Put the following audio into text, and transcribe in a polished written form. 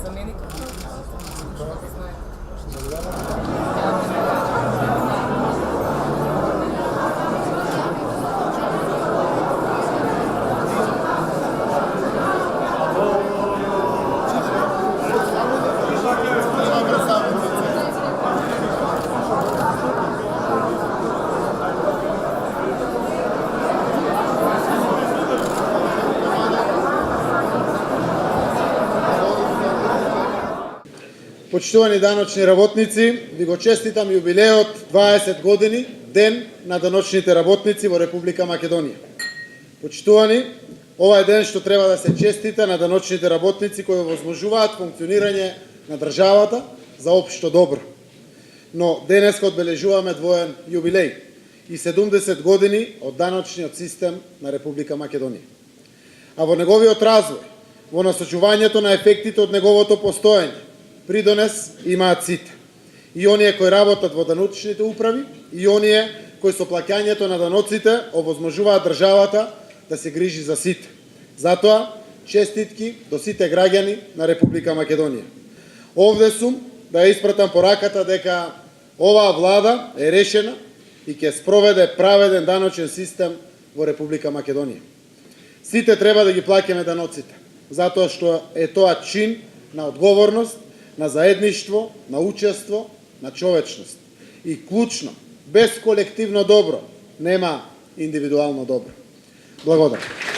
замените. Почитувани даночни работници, ви го честитам јубилеот 20 години, ден на даночните работници во Република Македонија. Почитувани, ова е ден што треба да се честита на даночните работници кои овозможуваат функционирање на државата за општо добро. Но денеска одбележуваме двоен јубилеј и 70 години од даночниот систем на Република Македонија. А во неговиот развој, во насочувањето на ефектите од неговото постоење, придонес имаат сите. И оние кои работат во даночните управи, и оние кои со плаќањето на даноците овозможуваат државата да се грижи за сите. Затоа, честитки до сите граѓани на Република Македонија. Овде сум да ја испратам пораката дека оваа влада е решена и ќе спроведе праведен даночен систем во Република Македонија. Сите треба да ги плаќаме даноците, затоа што е тоа чин на одговорност, на заедништво, на учество, на човечност. И клучно, без колективно добро, нема индивидуално добро. Благодарам.